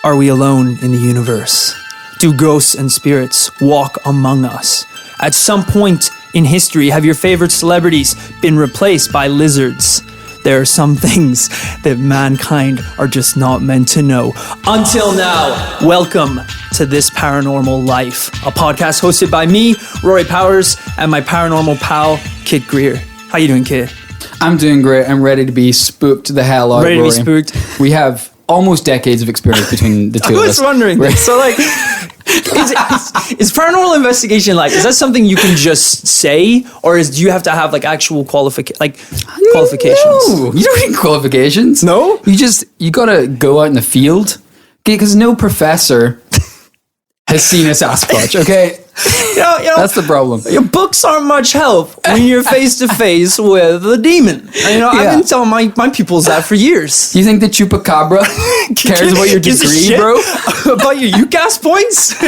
Are we alone in the universe? Do ghosts and spirits walk among us? At some point in history, have your favorite celebrities been replaced by lizards? There are some things that mankind are just not meant to know. Until now, welcome to This Paranormal Life, a podcast hosted by me, Rory Powers, and my paranormal pal, Kit Greer. How you doing, Kit? I'm doing great. I'm ready to be spooked the hell out. Ready Rory. to be spooked? We have almost decades of experience between the two of us. I was wondering this. So, like, is paranormal investigation, like, is that something you can just say, or do you have to have, like, actual qualifications? No, you don't need qualifications. No? You gotta go out in the field, because no professor has seen a Sasquatch, okay? You know, That's the problem. Your books aren't much help when you're face to face with a demon. I've been telling my pupils that for years. You think the chupacabra cares about your degree, bro? About your UCAS points?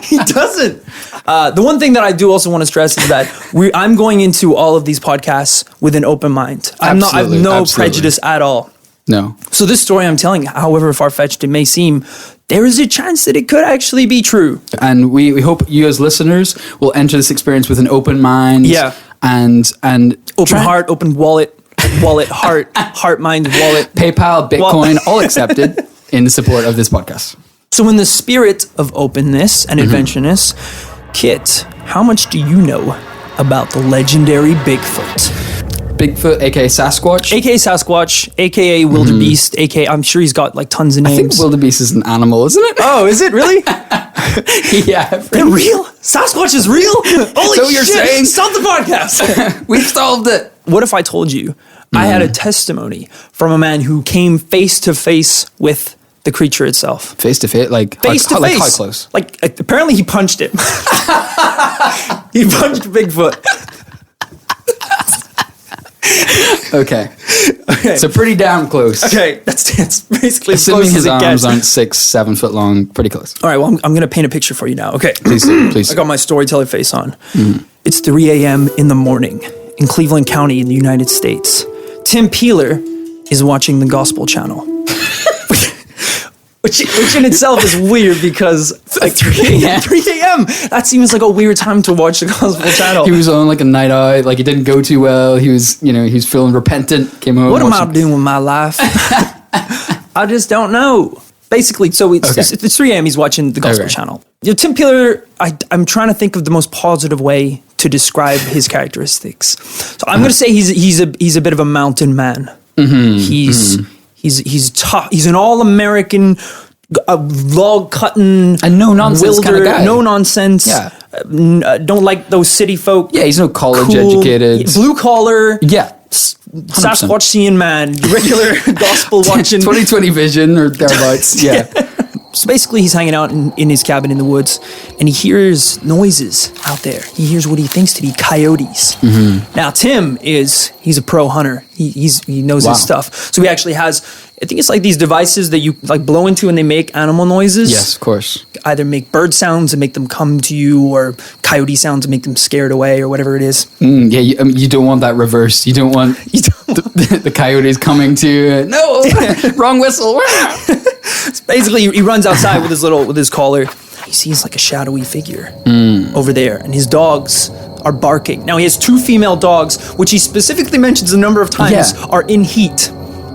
He doesn't. The one thing that I do also want to stress is that I'm going into all of these podcasts with an open mind. I have no prejudice at all. No. So this story I'm telling, however far-fetched it may seem, there is a chance that it could actually be true. And we hope you as listeners will enter this experience with an open mind. Yeah. And open heart, open wallet, heart, mind, wallet. PayPal, Bitcoin, all accepted in support of this podcast. So in the spirit of openness and adventureness, Kit, how much do you know about the legendary Bigfoot? Bigfoot, aka Sasquatch. AKA Sasquatch, AKA Wildebeest, AKA, I'm sure he's got like tons of names. I think Wildebeest is an animal, isn't it? Oh, is it really? Yeah. They're real? Sasquatch is real? Holy So you're shit, saying? stop the podcast. We've solved it. What if I told you I had a testimony from a man who came face to face with the creature itself? Face to face? Like Face to face. How close? Like, apparently he punched it. He punched Bigfoot. Okay. So pretty damn close. Okay, that's basically as Assuming close his as it arms gets. aren't 6-7 foot long, pretty close. All right, well, I'm going to paint a picture for you now. Okay. Please do, please. I got my storyteller face on. It's 3 a.m. in the morning in Cleveland County in the United States. Tim Peeler is watching the Gospel Channel. Which in itself is weird because like 3 a.m. That seems like a weird time to watch the Gospel Channel. He was on like a night out, like it didn't go too well. He was feeling repentant, came home. What am I doing with my life? I just don't know. Basically, so it's 3 a.m. He's watching the Gospel Channel. Tim Peeler, I'm trying to think of the most positive way to describe his characteristics. So I'm going to say he's a bit of a mountain man. He's tough. He's an all-American log cutting and no nonsense kind of guy. No nonsense. Yeah. Don't like those city folk. Yeah, he's no college educated. Blue collar. Yeah. 100%. Sasquatch seeing man, regular gospel watching. 20/20 vision or thereabouts. Yeah. So basically he's hanging out in his cabin in the woods and he hears noises out there. He hears what he thinks to be coyotes. Now Tim he's a pro hunter. He knows his stuff. So he actually has, I think it's like these devices that you like blow into and they make animal noises. Yes, of course. Either make bird sounds and make them come to you or coyote sounds and make them scared away or whatever it is. Yeah, you don't want that reversed. You don't want the coyotes coming to you. No, wrong whistle. So basically, he runs outside with his collar. He sees like a shadowy figure over there, and his dogs are barking. Now he has 2 female dogs, which he specifically mentions a number of times are in heat.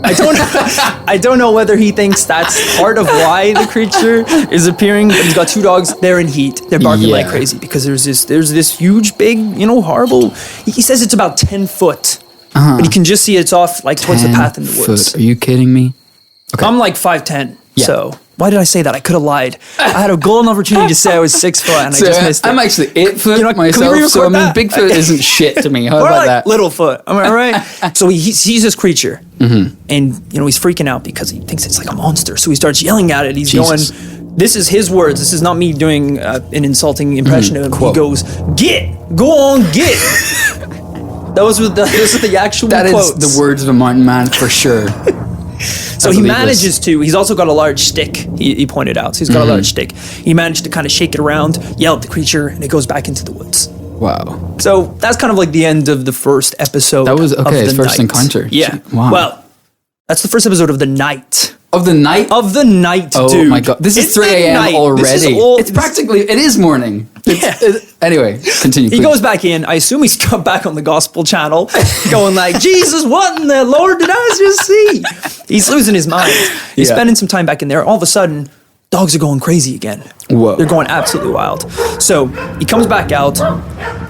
I don't know whether he thinks that's part of why the creature is appearing, but he's got 2 dogs. They're in heat. They're barking like crazy because there's this huge, big, horrible. He says it's about 10 foot, but you can just see it's off like towards the path in the woods. Are you kidding me? Okay. I'm like 5'10", so why did I say that? I could have lied. I had a golden opportunity to say I was 6 foot, and So I just missed it. I'm actually 8 foot myself, can we so I mean, that? Bigfoot isn't shit to me. How or about like that? Littlefoot, am I right? So he sees this creature, and he's freaking out because he thinks it's like a monster. So he starts yelling at it. He's going, this is his words. This is not me doing an insulting impression of him. Quote. He goes, go on, get. Those were the actual That quotes. is the words of a mountain man for sure. So he manages to, he's also got a large stick, he pointed out. So he's got a large stick. He managed to kind of shake it around, yell at the creature, and it goes back into the woods. Wow. So that's kind of like the end of the first episode. That was, of his the first night. encounter. Yeah. Wow. Well, that's the first episode of the night. Of the night? Of the night, Oh dude. my god. This is It's 3 the a.m. night. already. This is all- It's practically, it is morning. Yeah. Anyway, continue. He please. goes back in. I assume he's come back on the gospel channel, going like, Jesus, what in the Lord did I just see? He's losing his mind. He's Yeah. spending some time back in there. All of a sudden, dogs are going crazy again. Whoa. They're going absolutely wild. So he comes back out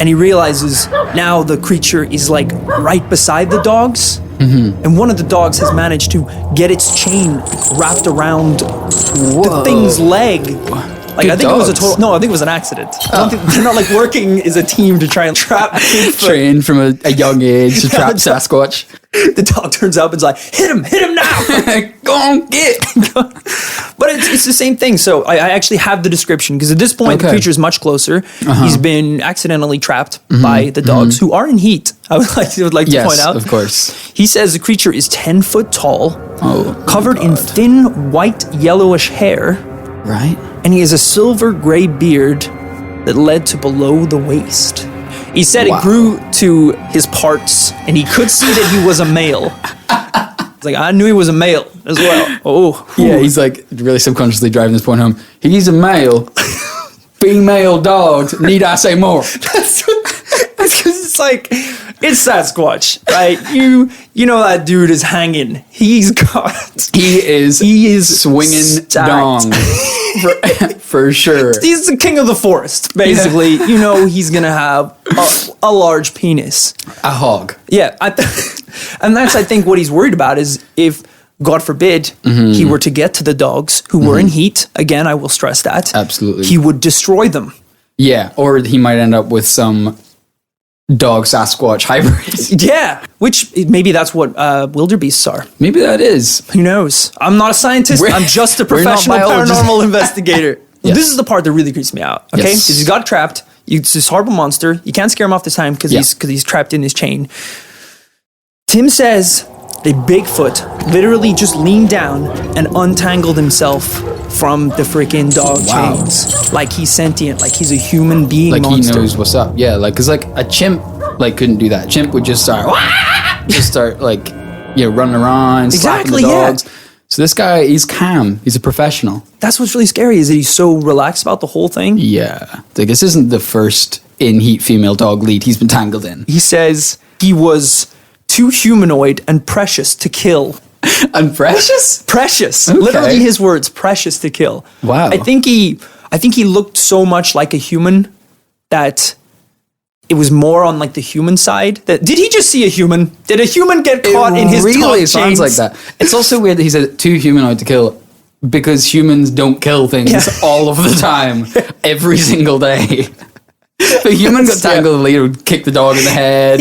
and he realizes now the creature is like right beside the dogs. Mm-hmm. And one of the dogs has managed to get its chain wrapped around the thing's leg. Like, Good I think it was a dogs. total. No, I think it was an accident. I don't think they're not like working as a team to try and trap Bigfoot. Trained from a young age to trap the dog- Sasquatch. The dog turns up and's like, hit him now. Go on, get. But it's the same thing. So I actually have the description because at this point the Okay. creature is much closer. He's been accidentally trapped by the dogs who are in heat. I would like to Yes, point out. of course. He says the creature is 10 foot tall, Oh, covered in thin white yellowish hair, right? and he has a silver gray beard that led to below the waist. He said Wow. it grew to his parts, and he could see that he was a male. It's like, I knew he was a male as well. Oh, Yeah, he's like really subconsciously driving this point home. He's a male. Female dogs. Need I say more? That's because it's like, it's Sasquatch, right? You know that dude is hanging. He's got... He is swinging stacked. dong for sure. He's the king of the forest, basically. You know he's going to have a large penis. A hog. Yeah, and that's, I think, what he's worried about is if, God forbid, he were to get to the dogs who were in heat, again, I will stress that. Absolutely. He would destroy them. Yeah, or he might end up with some dog Sasquatch hybrid. Yeah, which maybe that's what wildebeests are. Maybe that is. Who knows? I'm not a scientist. We're- I'm just a we're not professional biologists. paranormal investigator. Yes. This is the part that really creeps me out. Okay, Yes. because he's got trapped. It's this horrible monster. You can't scare him off this time because Yeah. he's trapped in his chain. Tim says that Bigfoot literally just leaned down and untangled himself from the freaking dog Wow. chains, like he's sentient, like he's a human being. Like monster. he knows what's up. Yeah, like because like a chimp like couldn't do that. Chimp would just start like running around, slapping the Exactly, yeah. dogs. So this guy, he's calm. He's a professional. That's what's really scary is that he's so relaxed about the whole thing. Yeah, like this isn't the first in heat female dog lead he's been tangled in. He says he was too humanoid and precious to kill. And precious. Precious. Okay. Literally his words, precious to kill. Wow. I think he looked so much like a human that it was more on like the human side. Did he just see a human? Did a human get caught in his really dog sounds chains? like that. It's also weird that he said too humanoid to kill because humans don't kill things Yeah. all of the time, every single day. If a human got tangled, he would kick the dog in the head.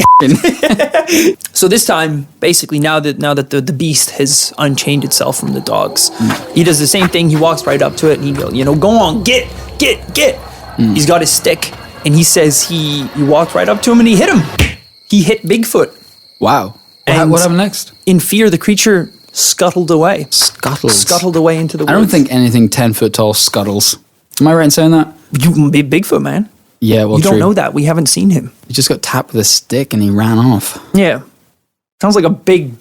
So this time, basically, now that the beast has unchained itself from the dogs, he does the same thing. He walks right up to it and he goes, go on, get. He's got his stick and he says he walked right up to him and he hit him. He hit Bigfoot. Wow. And- What happened next? In fear, the creature scuttled away. Scuttles. Scuttled away into the woods. I don't think anything 10 foot tall scuttles. Am I right in saying that? You Bigfoot, man. Yeah, well, You true. don't know that. We haven't seen him. He just got tapped with a stick and he ran off. Yeah. Sounds like a big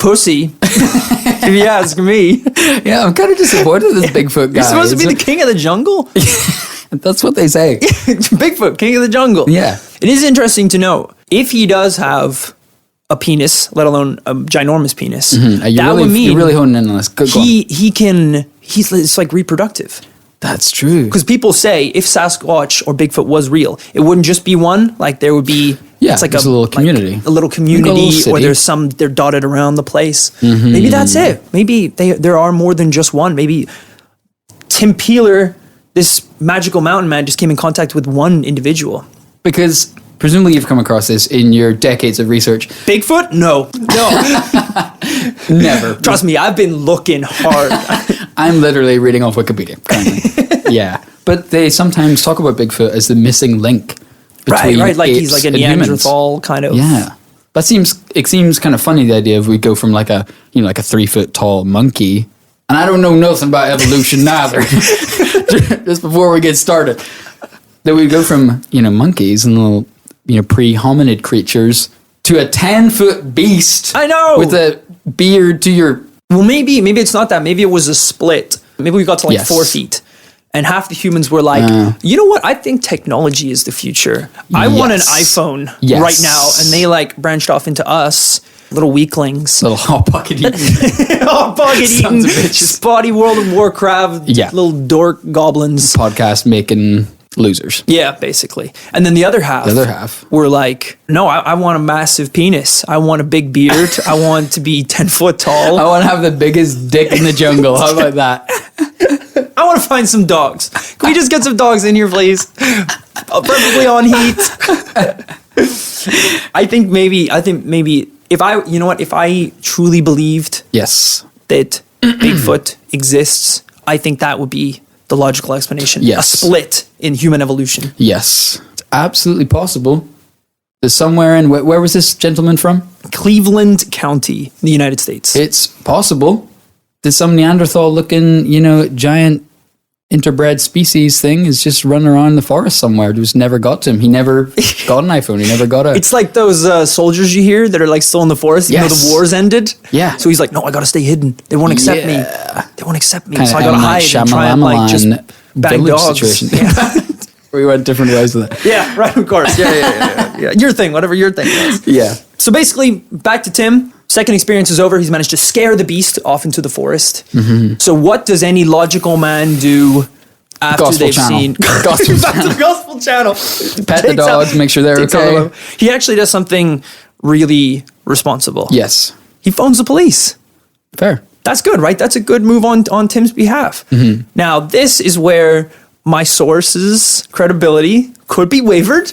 pussy, if you ask me. Yeah, I'm kind of disappointed in this Bigfoot guy. You're supposed to be the It's king of the jungle? like- That's what they say. Bigfoot, king of the jungle. Yeah. It is interesting to know if he does have a penis, let alone a ginormous penis, that would mean you're really honing in on this. Go on. it's like reproductive. That's true. Because people say if Sasquatch or Bigfoot was real, it wouldn't just be one. Like there would be, Yeah, it's like it's a little community. a little community, city. or they're dotted around the place. Maybe that's it. Maybe there are more than just one. Maybe Tim Peeler, this magical mountain man, just came in contact with one individual. Because presumably you've come across this in your decades of research. Bigfoot? No. Never. Trust me, I've been looking hard. I'm literally reading off Wikipedia currently. Yeah. But they sometimes talk about Bigfoot as the missing link between right. Like he's apes like a and humans. Neanderthal kind of. Yeah. It seems kind of funny, the idea of we go from like a 3 foot tall monkey. And I don't know nothing about evolution neither. Just before we get started. That we go from, monkeys and little, pre-hominid creatures to a 10-foot beast. I know. With a beard to your Well, maybe it's not that. Maybe it was a split. Maybe we got to like Yes. 4 feet. And half the humans were like, you know what? I think technology is the future. I want an Yes. iPhone Yes. right now. And they like branched off into us, little weaklings. Little hot pocket eating. Oh, bucket eating, Sons of bitches. spotty World of Warcraft, Yeah. little dork goblins. Podcast making losers. Yeah, basically. And then the other half were like, no, I want a massive penis. I want a big beard. I want to be 10 foot tall. I want to have the biggest dick in the jungle. How about that? I want to find some dogs. Can we just get some dogs in here, please? Perfectly on heat. I think maybe if I truly believed Yes. that Bigfoot exists, I think that would be the logical explanation. Yes. A split in human evolution. Yes. It's absolutely possible. There's somewhere in, where was this gentleman from? Cleveland County, in the United States. It's possible. There's some Neanderthal looking, giant interbred species thing is just running around in the forest somewhere. Just never got to him. He never got an iPhone. He never got a... It's like those soldiers you hear that are like still in the forest, even though Yes. the wars ended. Yeah. So he's like, no, I gotta stay hidden. They won't accept me. Yeah. They won't accept me. Kinda So I gotta M. hide Night and try and like just Shyamalan bang village dogs. situation. Yeah. We went different ways with it. Yeah, right, of course. Yeah. Your thing, whatever your thing is. Yeah. So basically, back to Tim. Second experience is over. He's managed to scare the beast off into the forest. Mm-hmm. So what does any logical man do after Gospel they've channel. seen... Gospel Back to the gospel channel. Pet the dogs, make sure they're takes all okay. of them. He actually does something really responsible. Yes. He phones the police. Fair. That's good, right? That's a good move on Tim's behalf. Mm-hmm. Now, this is where my source's credibility could be wavered.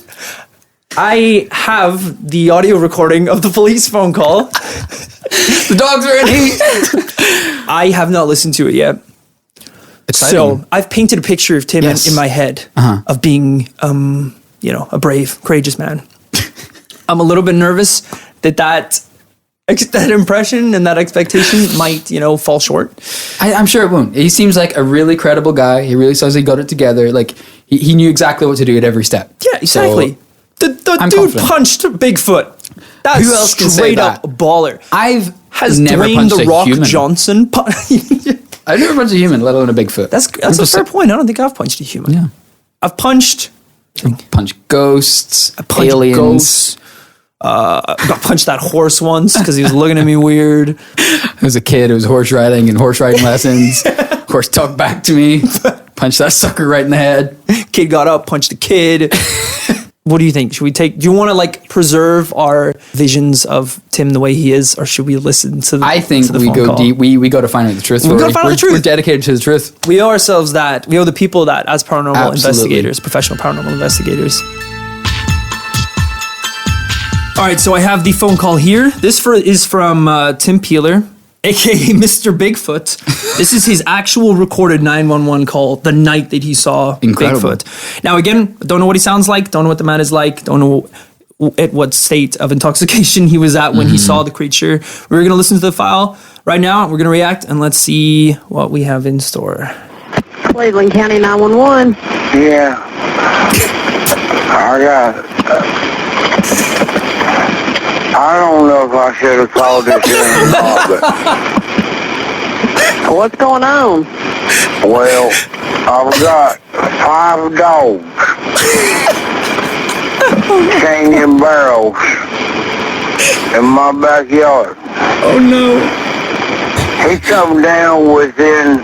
I have the audio recording of the police phone call. The dogs are in heat. I have not listened to it yet. Exciting. So I've painted a picture of Tim Yes. in my head of being, a brave, courageous man. I'm a little bit nervous that impression and that expectation might, fall short. I'm sure it won't. He seems like a really credible guy. He really says he got it together. Like, he knew exactly what to do at every step. Yeah, exactly. So, the I'm dude confident. punched Bigfoot. That's Who else can say straight that? up baller. Has never Dwayne punched the a Rock human. Johnson? I've never punched a human, let alone a Bigfoot. That's a fair point. I don't think I've punched a human. Yeah. I've punched Punch ghosts, punched aliens. ghosts. Got punched that horse once because he was looking at me weird. I was a kid. It was horse riding and horse riding lessons. Horse talked back to me. Punched that sucker right in the head. Kid got up, punched the kid. What do you think? Do you want to preserve our visions of Tim the way he is, or should we listen to the I think to the we phone go call? deep. We got to find out the truth. We gotta find out the truth. We're dedicated to the truth. We owe ourselves that. We owe the people that as paranormal Absolutely. investigators, professional paranormal investigators. All right, so I have the phone call here. This is from Tim Peeler, aka Mr. Bigfoot. This is his actual recorded 911 call the night that he saw Incredible. Bigfoot. Now, again, don't know what he sounds like, don't know what the man is like, don't know at what state of intoxication he was at when he saw the creature. We're going to listen to the file right now. We're going to react, and let's see what we have in store. Cleveland County 911. Yeah. I got. I don't know if I should have called this in or not, but What's going on? well, I've got 5 dogs chained in barrels in my backyard. Oh no. He come down within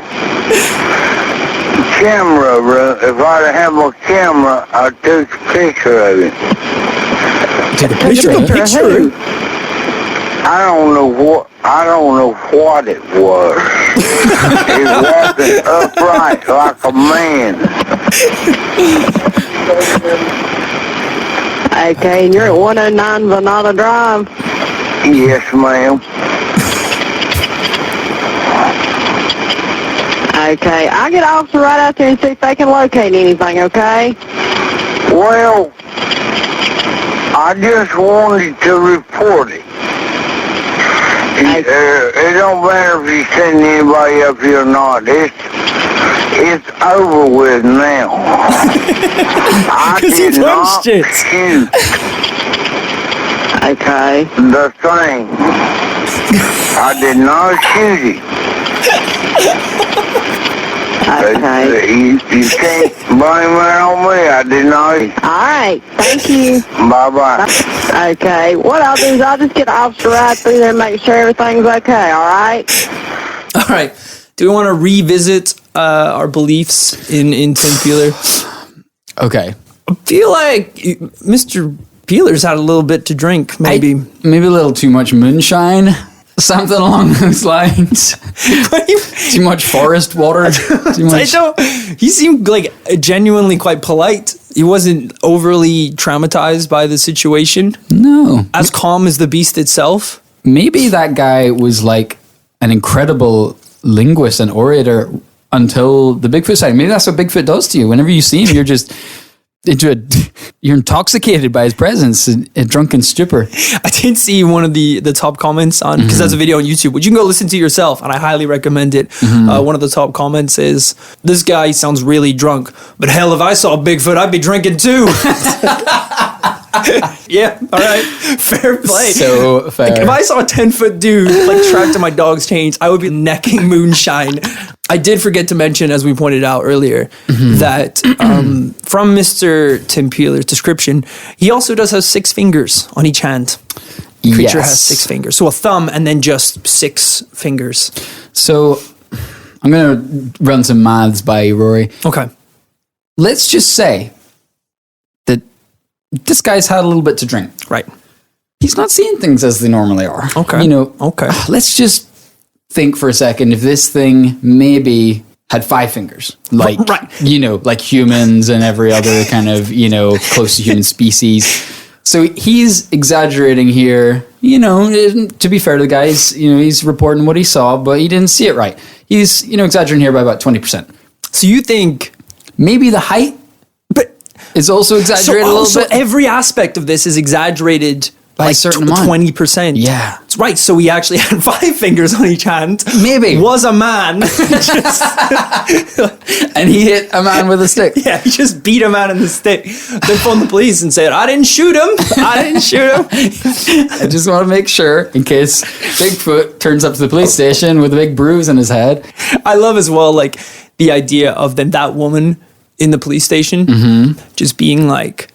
camera. If I'd have my camera, I'd take a picture of it. Take a You picture took of a it. picture. I don't know what it was. He's walking upright like a man. Okay, and you're at 109 Vanada Drive. Yes, ma'am. Okay, I'll get officer right out there and see if they can locate anything, okay? Well, I just wanted to report it. It don't matter if you send anybody up here or not. It's over with now. I 'Cause he did not punched it. shoot Okay. the thing. I did not shoot him. Okay. You can't blame that on me. I did not. All right. Thank you. Bye-bye. Okay. What I'll do is I'll just get an officer right through there and make sure everything's okay. All right. All right. Do we want to revisit our beliefs in Tim Peeler? Okay. I feel like Mr. Peeler's had a little bit to drink, maybe. Maybe a little too much moonshine. Something along those lines. Too much forest water. Too much. He seemed like genuinely quite polite. He wasn't overly traumatized by the situation. No. As calm as the beast itself. Maybe that guy was like an incredible linguist and orator until the Bigfoot sighting. Maybe that's what Bigfoot does to you. Whenever you see him, you're just you're intoxicated by his presence, a drunken stupor. I did see one of the top comments on, because that's a video on YouTube, which you can go listen to yourself, and I highly recommend it. One of the top comments is, this guy sounds really drunk, but hell, if I saw Bigfoot, I'd be drinking too. Yeah, all right, fair play. So fair. Like, if I saw a 10-foot dude like strapped to my dog's chains, I would be necking moonshine. I did forget to mention, as we pointed out earlier, that from Mr. Tim Peeler's description, he also does have 6 fingers on each hand. The creature has 6 fingers, so a thumb and then just 6 fingers. So I'm going to run some maths by you, Rory. Okay. Let's just say that this guy's had a little bit to drink. Right. He's not seeing things as they normally are. Okay. You know, okay. Let's just think for a second if this thing maybe had 5 fingers, like, you know, like humans and every other kind of, you know, close to human species. So he's exaggerating here, you know, to be fair to the guy, he's reporting what he saw, but he didn't see it right. He's, exaggerating here by about 20%. So you think maybe the height is also exaggerated a little bit? So every aspect of this is exaggerated by a certain amount. 20%. Yeah. That's right. So he actually had 5 fingers on each hand. Maybe. Was a man. And he hit a man with a stick. Yeah, he just beat a man in the stick. Then phoned the police and said, I didn't shoot him. I didn't shoot him. I just want to make sure, in case Bigfoot turns up to the police station with a big bruise on his head. I love as well, like, the idea of then that woman in the police station just being like,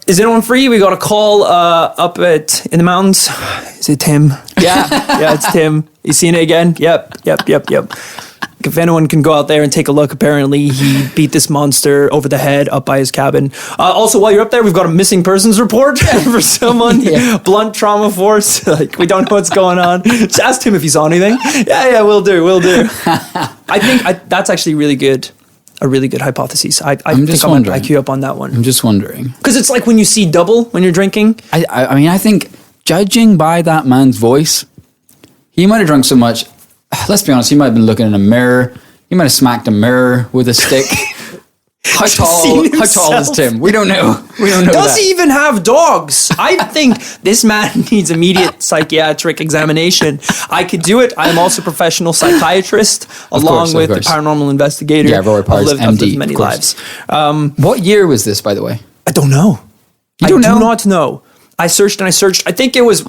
is anyone free? We got a call up in the mountains. Is it Tim? Yeah. Yeah, it's Tim. You seen it again? Yep. If anyone can go out there and take a look, apparently he beat this monster over the head up by his cabin. Also, while you're up there, we've got a missing persons report for someone. Blunt trauma force. Like, we don't know what's going on. Just asked him if he saw anything. Yeah, we'll do. I think that's actually really good. A really good hypothesis. I think I'm going to back you up on that one. I'm just wondering. Because it's like when you see double when you're drinking. I mean, I think judging by that man's voice, he might have drunk so much. Let's be honest, he might have been looking in a mirror. He might have smacked a mirror with a stick. How tall is Tim? We don't know. Does he even have dogs? I think this man needs immediate psychiatric examination. I could do it. I'm also a professional psychiatrist, along with the paranormal investigator. Yeah, Rory Parr's I've lived many lives. What year was this, by the way? I don't know. I do not know. I searched. I think it was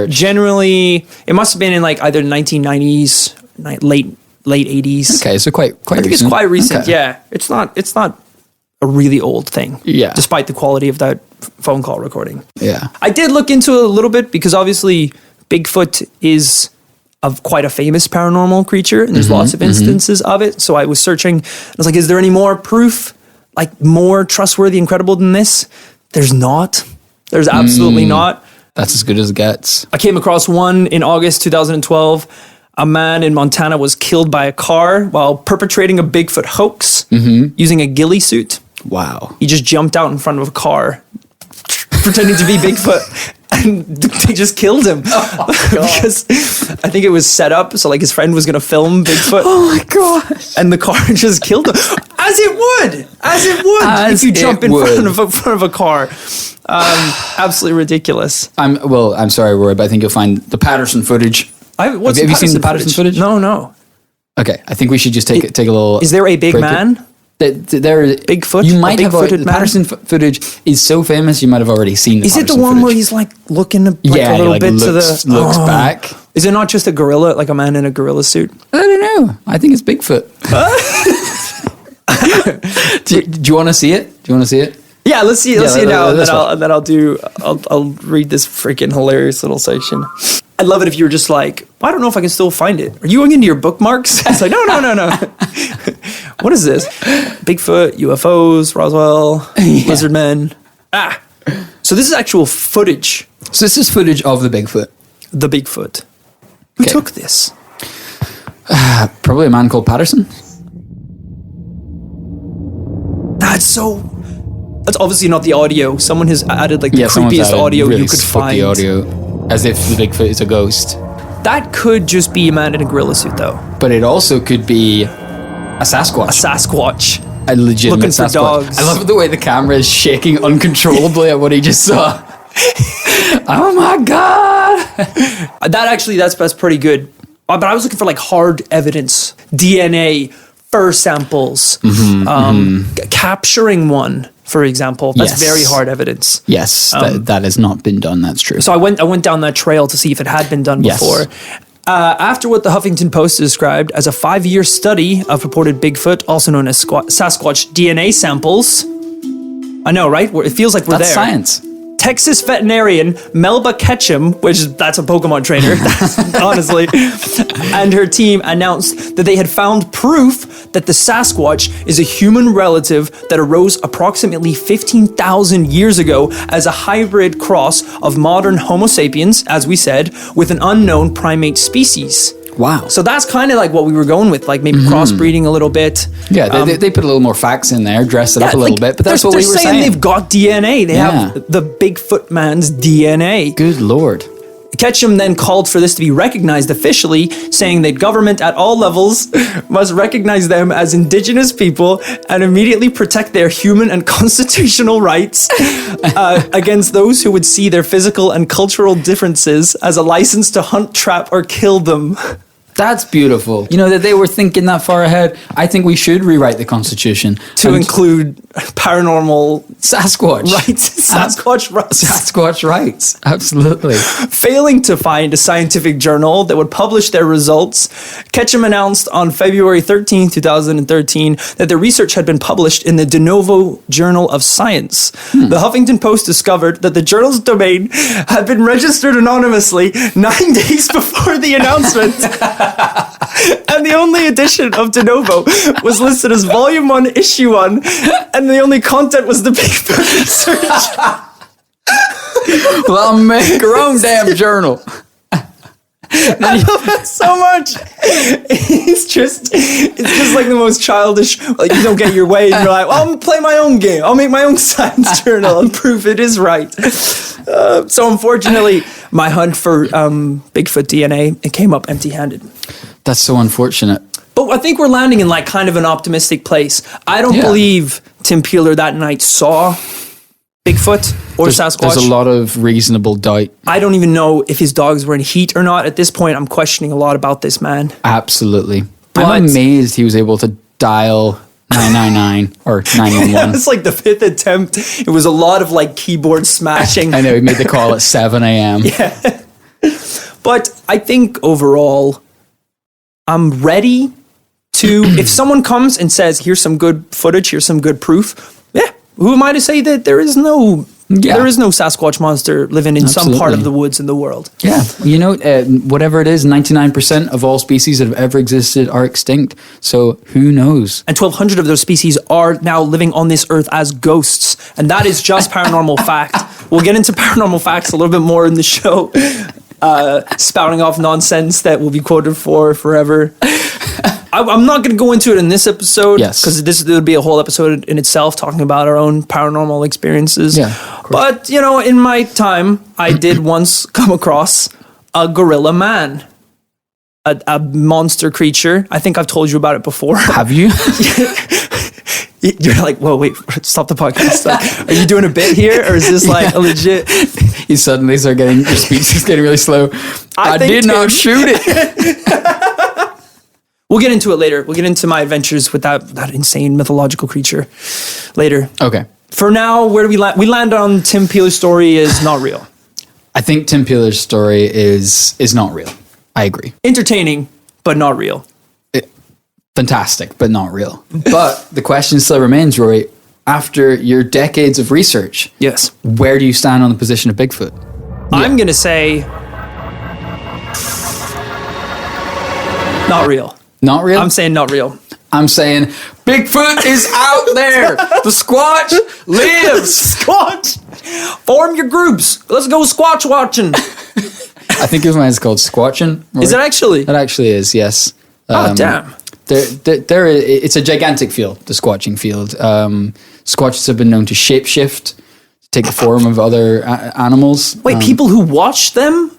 generally, it must have been in like either 1990s, late 80s. Okay, so quite I think recent. it's quite recent. Okay. Yeah, it's not a really old thing. Yeah, despite the quality of that phone call recording. Yeah, I did look into it a little bit because obviously Bigfoot is quite a famous paranormal creature, and there's lots of instances of it. So I was searching. I was like, is there any more proof, like more trustworthy and credible than this? There's not. There's absolutely not. That's as good as it gets. I came across one in August 2012. A man in Montana was killed by a car while perpetrating a Bigfoot hoax using a ghillie suit. Wow. He just jumped out in front of a car pretending to be Bigfoot, and they just killed him. Oh my God. Because I think it was set up, so like his friend was going to film Bigfoot. Oh my gosh. And the car just killed him. As it would if you jump in front of a car. Absolutely ridiculous. I'm sorry, Roy, but I think you'll find the Patterson footage. Have you seen the Patterson footage? No. Okay, I think we should just take a little. Is there a big man? There, Bigfoot? You A might have big-footed man? Patterson footage is so famous. You might have already seen. Is it the Patterson one where footage. he's like looking a little like bit to looks the back? Is it not just a gorilla, like a man in a gorilla suit? I don't know. I think it's Bigfoot. do you want to see it? Do you want to see it? Yeah, let's see. Let's see it now, and let's then I'll read this freaking hilarious little section. I'd love it if you were just like, I don't know if I can still find it. Are you going into your bookmarks? It's like, no. What is this? Bigfoot, UFOs, Roswell, lizard men. So this is actual footage. So this is footage of the Bigfoot. The Bigfoot. Who took this? Probably a man called Patterson. That's obviously not the audio. Someone has added like the someone's creepiest added audio really you could spooky find. audio, as if the Bigfoot is a ghost. That could just be a man in a gorilla suit, though. But it also could be a Sasquatch. Sasquatch. A legitimate Looking for Sasquatch. dogs. I love the way the camera is shaking uncontrollably at what he just saw. Oh my god! That's pretty good. But I was looking for like hard evidence, DNA, fur samples, capturing one, for example. That's Yes. very hard evidence. Yes, that has not been done. That's true. So I went down that trail to see if it had been done Yes. before. After what the Huffington Post described as a 5-year study of purported Bigfoot, also known as Sasquatch DNA samples. I know, right? It feels like we're That's there. science. Texas veterinarian Melba Ketchum, that's a Pokemon trainer, honestly, and her team announced that they had found proof that the Sasquatch is a human relative that arose approximately 15,000 years ago as a hybrid cross of modern Homo sapiens, as we said, with an unknown primate species. Wow. So that's kind of like what we were going with, like maybe crossbreeding a little bit. Yeah, they put a little more facts in there, dressed it up a little bit, but that's what we were saying. They've got DNA. They have the Bigfoot man's DNA. Good Lord. Ketchum then called for this to be recognized officially, saying that government at all levels must recognize them as indigenous people and immediately protect their human and constitutional rights against those who would see their physical and cultural differences as a license to hunt, trap, or kill them. That's beautiful. You know, that they were thinking that far ahead. I think we should rewrite the Constitution. To include paranormal Sasquatch. rights. Sasquatch rights. Sasquatch rights. Absolutely. Failing to find a scientific journal that would publish their results, Ketchum announced on February 13, 2013, that the research had been published in the De Novo Journal of Science. The Huffington Post discovered that the journal's domain had been registered anonymously 9 days before the announcement. And the only edition of De Novo was listed as Volume 1, Issue 1, and the only content was the Bigfoot research. Well, make your own damn journal. I love that so much. It's just like the most childish. Like, you don't get your way, and you're like, well, I'm gonna play my own game. I'll make my own science journal and prove it is right. So unfortunately, my hunt for Bigfoot DNA, it came up empty-handed. That's so unfortunate. But I think we're landing in like kind of an optimistic place. I don't believe Tim Peeler that night saw Bigfoot or Sasquatch. There's a lot of reasonable doubt. I don't even know if his dogs were in heat or not. At this point, I'm questioning a lot about this man. Absolutely. But- I'm amazed he was able to dial 999 or 911. It's like the 5th attempt. It was a lot of like keyboard smashing. I know, he made the call at 7 a.m. Yeah. But I think overall, I'm ready to, if someone comes and says, here's some good footage, here's some good proof, who am I to say that there is no Sasquatch monster living in some part of the woods in the world? Yeah. You know, whatever it is, 99% of all species that have ever existed are extinct. So who knows? And 1,200 of those species are now living on this earth as ghosts. And that is just paranormal fact. We'll get into paranormal facts a little bit more in the show. Spouting off nonsense that will be quoted for forever. I'm not going to go into it in this episode, because this would be a whole episode in itself talking about our own paranormal experiences. Yeah, but, you know, in my time, I did once come across a gorilla man, a monster creature. I think I've told you about it before. Have you? You're like, whoa, wait, stop the podcast. Like, are you doing a bit here, or is this like a legit? You suddenly start getting, your speech is getting really slow. I did not shoot it. We'll get into it later. We'll get into my adventures with that insane mythological creature later. Okay. For now, where do we land? We land on Tim Peeler's story is not real. I think Tim Peeler's story is not real. I agree. Entertaining, but not real. Fantastic, but not real. But the question still remains, Rory, after your decades of research, Yes. where do you stand on the position of Bigfoot? I'm going to say not real. Not real? I'm saying not real. I'm saying Bigfoot is out there. The Squatch lives. Squatch! Form your groups. Let's go squatch watching. I think his mine's called Squatching. Is it actually? It actually is, yes. Oh, damn. It's a gigantic field, the squatching field. Squatches have been known to shapeshift, take the form of other animals. Wait, people who watch them?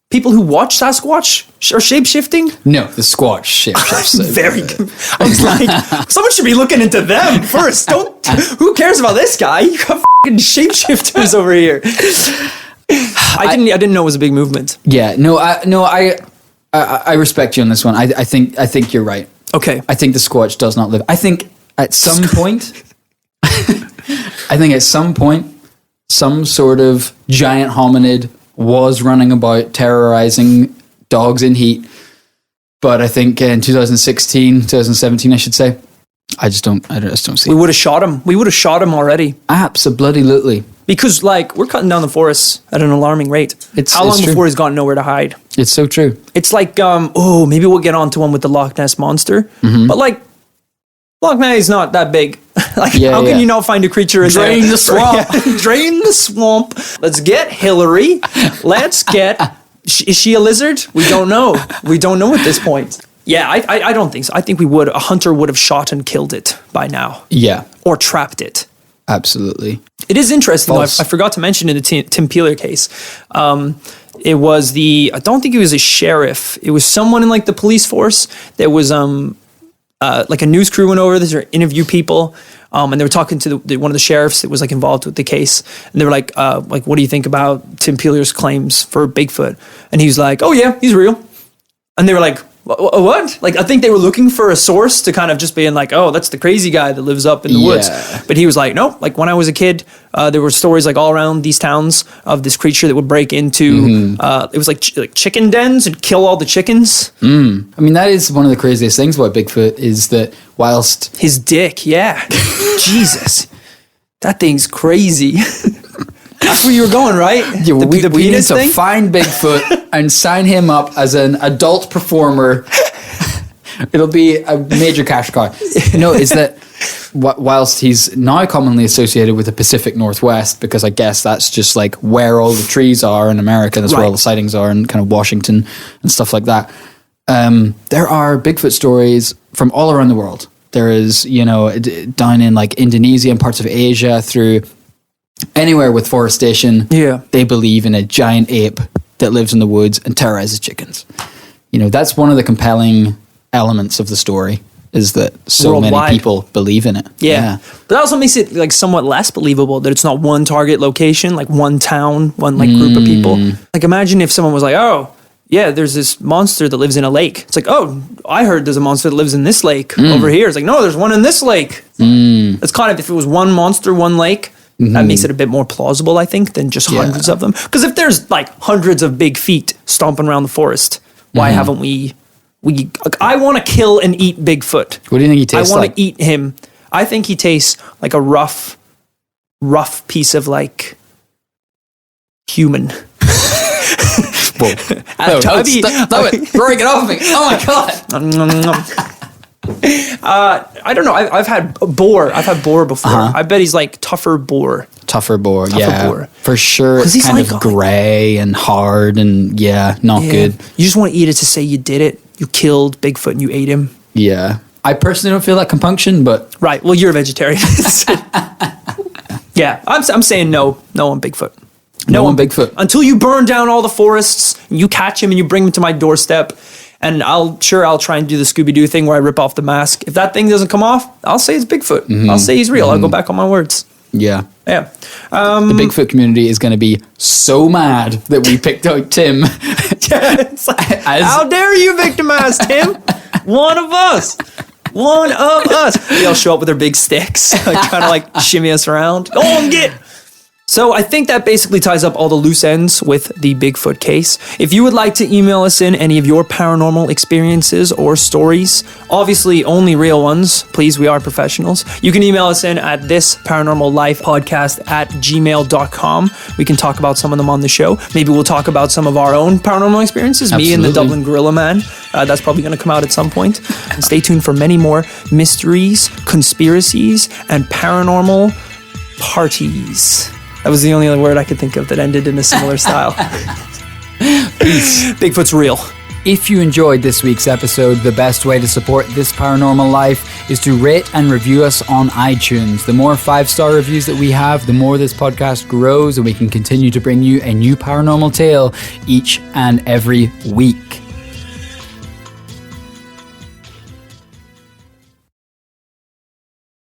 People who watch Sasquatch are shape-shifting? No, the Squatch shapeshifts. Very good. I was like, someone should be looking into them first. Who cares about this guy? You got fucking shapeshifters over here. I didn't know it was a big movement. Yeah, I respect you on this one. I think you're right. Okay. I think the Squatch does not live. I think at some point, some sort of giant hominid was running about terrorizing dogs in heat. But I think in 2017, I should say, I just don't see We it. would have shot him. We would have shot him already. Absolutely. Because, we're cutting down the forests at an alarming rate. How long true. before he's got nowhere to hide? It's so true. It's like, maybe we'll get on to one with the Loch Ness Monster. Mm-hmm. But, Loch Ness is not that big. How can you not find a creature in there? Drain the swamp. Yeah, drain the swamp. Let's get Hillary. Let's get... Is she a lizard? We don't know. We don't know at this point. Yeah, I don't think so. I think a hunter would have shot and killed it by now. Yeah, Or trapped it. absolutely. It is interesting, though. I False. forgot to mention in the Tim Peeler case, it was I don't think he was a sheriff. It was someone in the police force that was a news crew went over this to interview people, and they were talking to one of the sheriffs that was involved with the case, and they were like, what do you think about Tim Peeler's claims for Bigfoot? And he was like, oh yeah, he's real. And they were like, what? I think they were looking for a source to kind of just being like, oh, that's the crazy guy that lives up in the woods. But he was like, no, when I was a kid, there were stories all around these towns of this creature that would break into, it was like chicken dens and kill all the chickens. I mean, that is one of the craziest things about Bigfoot is that whilst... His dick, yeah. Jesus. That thing's crazy. That's where you were going, right? Yeah, well, we need penis to thing? find Bigfoot and sign him up as an adult performer. It'll be a major cash cow. No, is that whilst he's now commonly associated with the Pacific Northwest, because I guess that's just where all the trees are in America, that's where all the sightings are in kind of Washington and stuff like that. There are Bigfoot stories from all around the world. There is, down in Indonesia and parts of Asia through... Anywhere with forestation, they believe in a giant ape that lives in the woods and terrorizes chickens. That's one of the compelling elements of the story, is that so Worldwide. many people believe in it. Yeah. But that also makes it somewhat less believable that it's not one target location, one town, one group of people. Imagine if someone was like, oh, yeah, there's this monster that lives in a lake. It's oh, I heard there's a monster that lives in this lake over here. It's no, there's one in this lake. It's kind of, if it was one monster, one lake, that makes it a bit more plausible, I think, than just hundreds of them. Because if there's hundreds of big feet stomping around the forest, why haven't we I want to kill and eat Bigfoot. What do you think he tastes I want like? to eat him. I think he tastes like a rough piece of human. Whoa. Stop it. Rory, get off me. Oh my God. I don't know. I've had boar. I've had boar before. I bet he's tougher boar. Tougher boar, boar. For sure. It's he's kind of gray and hard and not good. You just want to eat it to say you did it. You killed Bigfoot and you ate him. Yeah. I personally don't feel that compunction, but... Right. Well, you're a vegetarian. Yeah. I'm saying no. No on Bigfoot. No on Bigfoot. Until you burn down all the forests, you catch him and you bring him to my doorstep. And I'll try and do the Scooby-Doo thing where I rip off the mask. If that thing doesn't come off, I'll say it's Bigfoot. I'll say he's real. I'll go back on my words. Yeah. Yeah. The Bigfoot community is going to be so mad that we picked out Tim. It's like, how dare you victimize Tim? One of us. They'll show up with their big sticks, like trying to like shimmy us around. Go on, get. So I think that basically ties up all the loose ends with the Bigfoot case. If you would like to email us in any of your paranormal experiences or stories, obviously only real ones, please, we are professionals. You can email us in at thisparanormallifepodcast@gmail.com. We can talk about some of them on the show. Maybe we'll talk about some of our own paranormal experiences. Absolutely. Me and the Dublin Gorilla Man. That's probably going to come out at some point. And stay tuned for many more mysteries, conspiracies, and paranormal parties. That was the only other word I could think of that ended in a similar style. Peace. Bigfoot's real. If you enjoyed this week's episode, the best way to support This Paranormal Life is to rate and review us on iTunes. The more 5-star reviews that we have, the more this podcast grows, and we can continue to bring you a new paranormal tale each and every week.